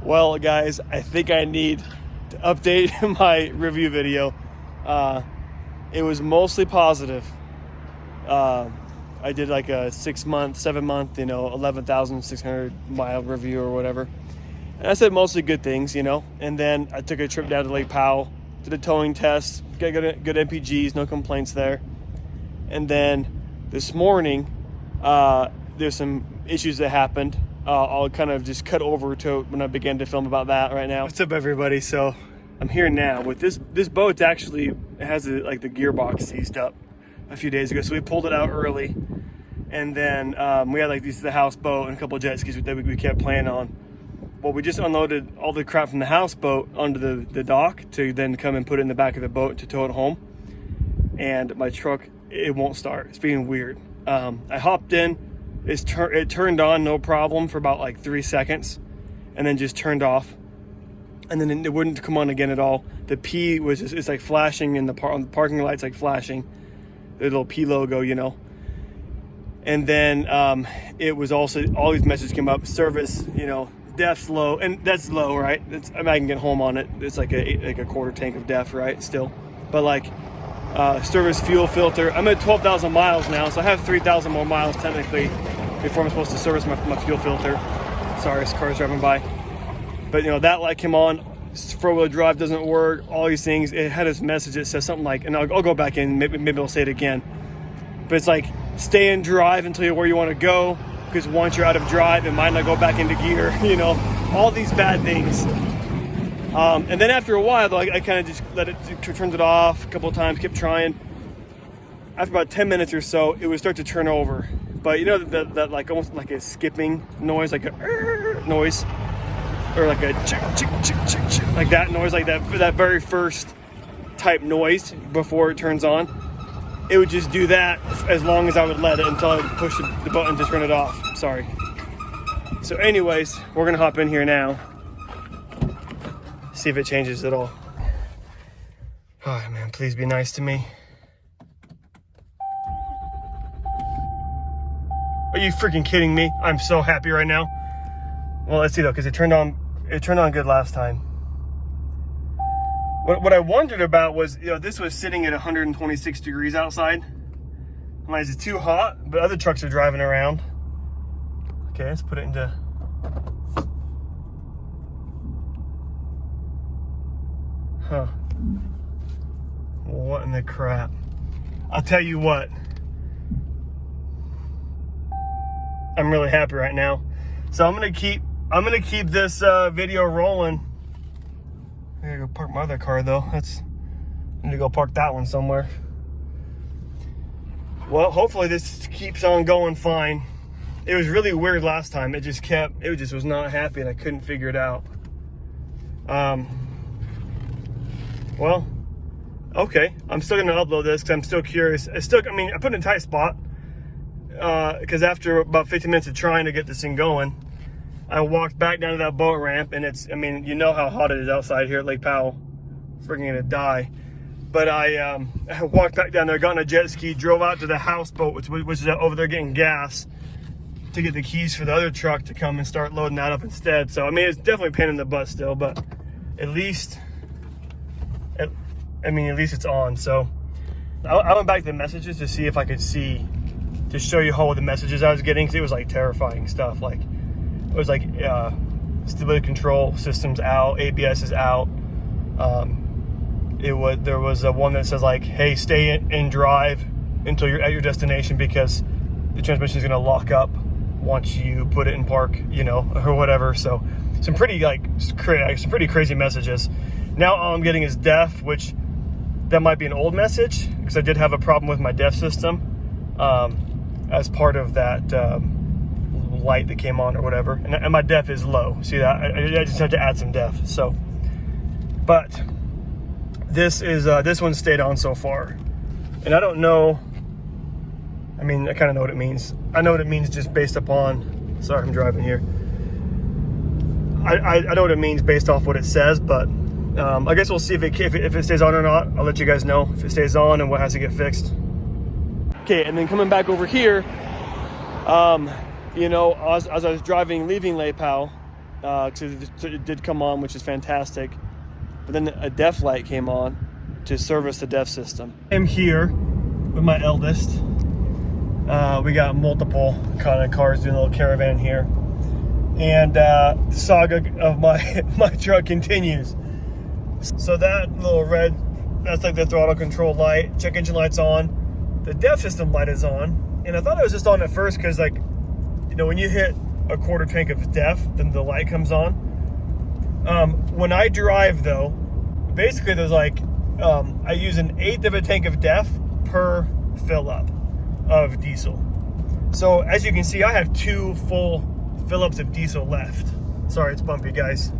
Well, guys, I think I need to update my review video. It was mostly positive. I did like a 7 month, 11,600 mile review or whatever. And I said mostly good things, And then I took a trip down to Lake Powell, did a towing test, got good MPGs, no complaints there. And then this morning, there's some issues that happened. I'll kind of just cut over to when I began to film about that right now. What's up, everybody? So I'm here now with this boat. Actually has the gearbox seized up a few days ago, so we pulled it out early, and then we had the houseboat and a couple of jet skis that we kept playing on. Well, we just unloaded all the crap from the houseboat onto the dock to then come and put it in the back of the boat to tow it home. And my truck, it won't start. It's being weird. I hopped in. It turned on no problem for about 3 seconds, and then just turned off, and then it wouldn't come on again at all. The P was just, it's flashing on the parking lights, flashing the little P logo, And then it was also, all these messages came up: service, DEF's low, and that's low, right? I can get home on it. It's like a quarter tank of DEF, right? Still, but service fuel filter. I'm at 12,000 miles now, so I have 3,000 more miles technically before I'm supposed to service my fuel filter. Sorry, this car's driving by. But that light came on. 4-wheel drive doesn't work. All these things. It had this message that says something and I'll go back in. Maybe I'll say it again. But it's stay in drive until you're where you want to go, because once you're out of drive, it might not go back into gear. All these bad things. And then after a while, though, I kind of just turned it off a couple of times, kept trying. After about 10 minutes or so, it would start to turn over. But that almost like a skipping noise, like a noise, or like a chick, like that noise, like that very first type noise before it turns on. It would just do that as long as I would let it, until I would push the button to turn it off. Sorry. So anyways, we're gonna hop in here now, see if it changes at all. Oh man, please be nice to me. Are you freaking kidding me? I'm so happy right now. Well, let's see though, because it turned on good last time. What I wondered about was, this was sitting at 126 degrees outside. Is it too hot? But other trucks are driving around. Okay, let's put it into. Huh. What in the crap? I'll tell you what. I'm really happy right now. So I'm gonna keep this video rolling. I gotta go park my other car though. I need to go park that one somewhere. Well, hopefully this keeps on going fine. It was really weird last time. It just was not happy, and I couldn't figure it out. Well, okay. I'm still gonna upload this because I'm still curious. I put it in a tight spot because after about 15 minutes of trying to get this thing going, I walked back down to that boat ramp, and you know how hot it is outside here at Lake Powell. Freaking gonna die. But I walked back down there, got on a jet ski, drove out to the houseboat, which is over there getting gas, to get the keys for the other truck to come and start loading that up instead. So, it's definitely a pain in the butt still, but at least it's on. So I went back to the messages to see if I could to show you all the messages I was getting, because it was terrifying stuff. It was stability control system's out, ABS is out. There was one that says hey, stay in drive until you're at your destination, because the transmission is going to lock up once you put it in park, or whatever. So some pretty crazy messages. Now all I'm getting is DEF, which that might be an old message, because I did have a problem with my DEF system as part of that light that came on or whatever, and my DEF is low. See that? I just have to add some DEF. So, but this one stayed on so far, and I don't know. I kind of know what it means. I know what it means just based upon. Sorry, I'm driving here. I know what it means based off what it says, but I guess we'll see if it stays on or not. I'll let you guys know if it stays on and what has to get fixed. Okay, and then coming back over here, as I was leaving Lake Powell, because it did come on, which is fantastic. But then a DEF light came on to service the DEF system. I'm here with my eldest. We got multiple kind of cars doing a little caravan here. And the saga of my truck continues. So that little red, that's like the throttle control light. Check engine light's on. The DEF system light is on. And I thought it was just on at first because, like, you know, when you hit a quarter tank of DEF, then the light comes on. When I drive, though, basically there's like, I use an 1/8 of a tank of DEF per fill up of diesel. So as you can see, I have 2 full fill-ups of diesel left. Sorry, it's bumpy, guys.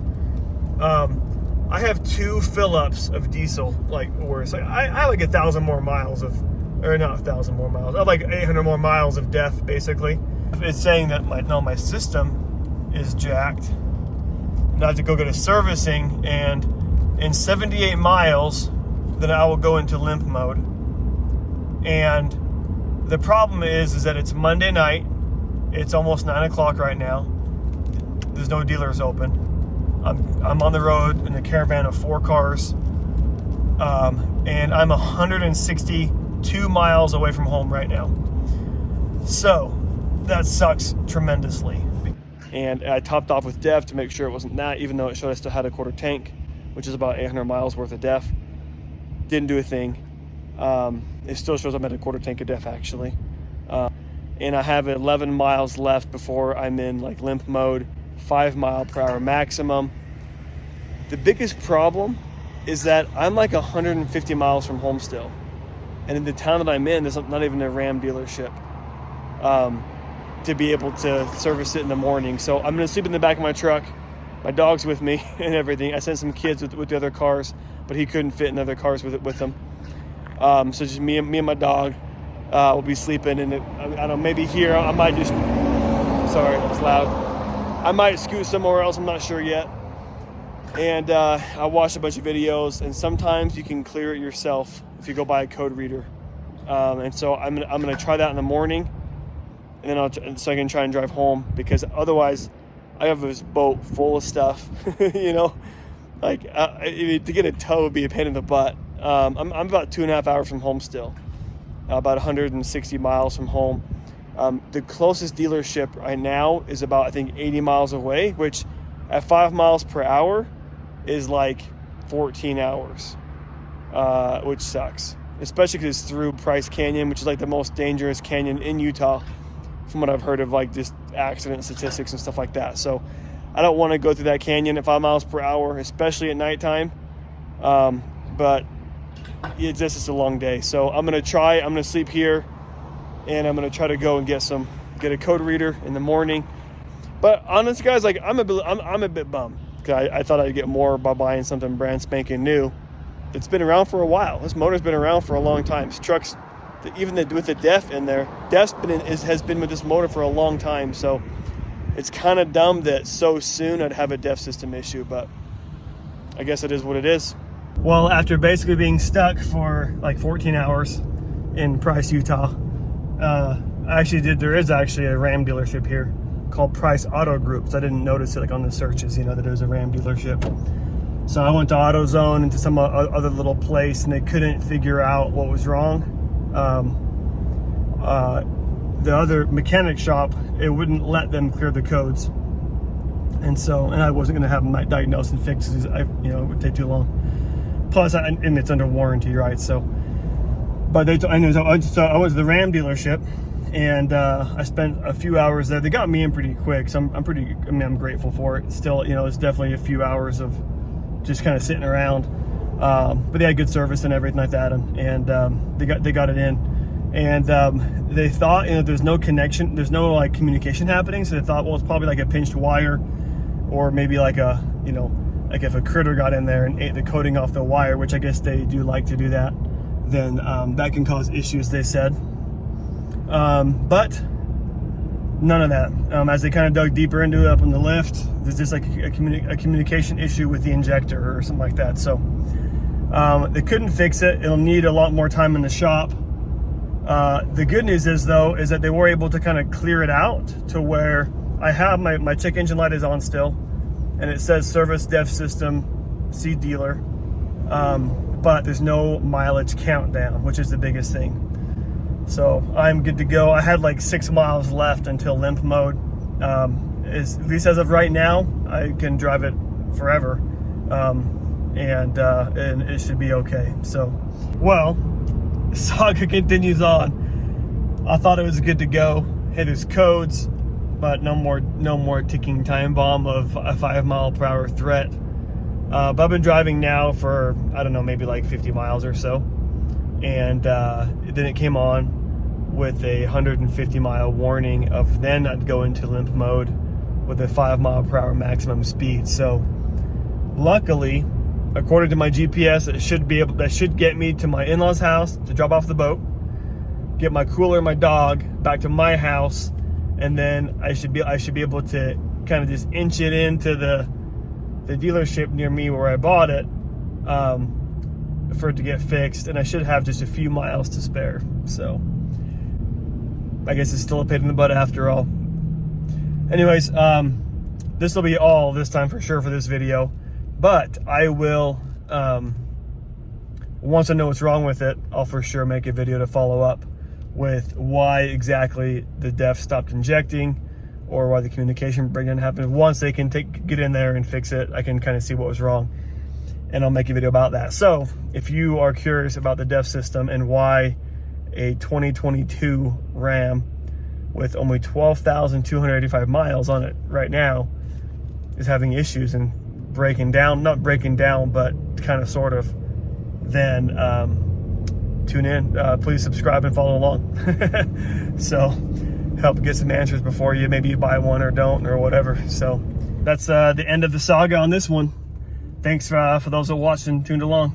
I have 2 fill-ups of diesel, like, or so I have like 1,000 more miles of, or not 1,000 more miles. I have like 800 more miles of DEF, basically. It's saying that my system is jacked. And I have to go get a servicing, and in 78 miles, then I will go into Limp mode. And the problem is that it's Monday night. It's almost 9 o'clock right now. There's no dealers open. I'm on the road in a caravan of 4 cars. And I'm 162 miles away from home right now. So that sucks tremendously. And I topped off with DEF to make sure it wasn't that, even though it showed I still had a quarter tank, which is about 800 miles worth of DEF. Didn't do a thing. It still shows I'm at a quarter tank of DEF, actually. And I have 11 miles left before I'm in like Limp mode, 5 mile per hour maximum. The biggest problem is that I'm like 150 miles from home still. And in the town that I'm in, there's not even a Ram dealership to be able to service it in the morning. So I'm gonna sleep in the back of my truck. My dog's with me and everything. I sent some kids with the other cars, but he couldn't fit in the other cars with them. So just me and my dog will be sleeping. And I don't know, maybe here I might just, sorry, it's loud. I might scoot somewhere else, I'm not sure yet. And I watched a bunch of videos, and sometimes you can clear it yourself if you go buy a code reader. And so I'm gonna try that in the morning, and then so I can try and drive home, because otherwise I have this boat full of stuff. You know, like to get a tow would be a pain in the butt. I'm about 2.5 hours from home still, about 160 miles from home. The closest dealership right now is about, I think, 80 miles away, which at 5 miles per hour is like 14 hours, which sucks, especially because it's through Price Canyon, which is like the most dangerous canyon in Utah, from what I've heard of, like just accident statistics and stuff like that. So I don't want to go through that canyon at 5 miles per hour, especially at nighttime. But it's just a long day. So I'm going to sleep here, and I'm going to try to go and get a code reader in the morning. But honestly, guys, like I'm a bit bummed, because I thought I'd get more by buying something brand spanking new. It's been around for a while. This motor's been around for a long time. This truck's, even with the DEF in there, DEF's has been with this motor for a long time. So it's kind of dumb that so soon I'd have a DEF system issue, but I guess it is what it is. Well, after basically being stuck for like 14 hours in Price, Utah, there is actually a Ram dealership here called Price Auto Groups. I didn't notice it like on the searches, that it was a Ram dealership. So I went to AutoZone and to some other little place, and they couldn't figure out what was wrong. The other mechanic shop, it wouldn't let them clear the codes. And I wasn't going to have them diagnosed and fixed, because it would take too long. Plus, and it's under warranty, right? So, but I went to the Ram dealership, and I spent a few hours there. They got me in pretty quick, so I'm grateful for it. Still, it's definitely a few hours of just kind of sitting around. But they had good service and everything like that, and they got it in. And they thought, there's no connection, there's no like communication happening. So they thought, well, it's probably like a pinched wire, or maybe like like if a critter got in there and ate the coating off the wire, which I guess they do like to do that, then that can cause issues, they said. But none of that. As they kind of dug deeper into it up on the lift, there's just like a communication issue with the injector or something like that. So they couldn't fix it. It'll need a lot more time in the shop. The good news is that they were able to kind of clear it out to where I have my check engine light is on still. and it says service DEF system, see dealer, but there's no mileage countdown, which is the biggest thing. So I'm good to go. I had like 6 miles left until limp mode. At least as of right now, I can drive it forever, and it should be okay. So, well, saga continues on. I thought it was good to go. Hey, there's codes, but no more ticking time bomb of a 5 mile per hour threat. But I've been driving now for, I don't know, maybe like 50 miles or so, and then it came on with a 150 mile warning of then I'd go into limp mode with a 5 mile per hour maximum speed. So luckily, according to my GPS, that should get me to my in-laws' house to drop off the boat, get my cooler and my dog back to my house, and then I should be able to kind of just inch it into the dealership near me where I bought it, for it to get fixed, and I should have just a few miles to spare. So I guess it's still a pain in the butt after all. Anyways, this will be all this time for sure for this video, but I will, once I know what's wrong with it, I'll for sure make a video to follow up with why exactly the DEF stopped injecting, or why the communication breakdown happened. Once they can get in there and fix it, I can kind of see what was wrong, and I'll make a video about that. So if you are curious about the DEF system and why a 2022 Ram with only 12,285 miles on it right now is having issues and breaking down, not breaking down, but kind of sort of, then tune in. Please subscribe and follow along. So help get some answers before you maybe buy one or don't or whatever. So that's the end of the saga on this one. Thanks for those that watched and tuned along.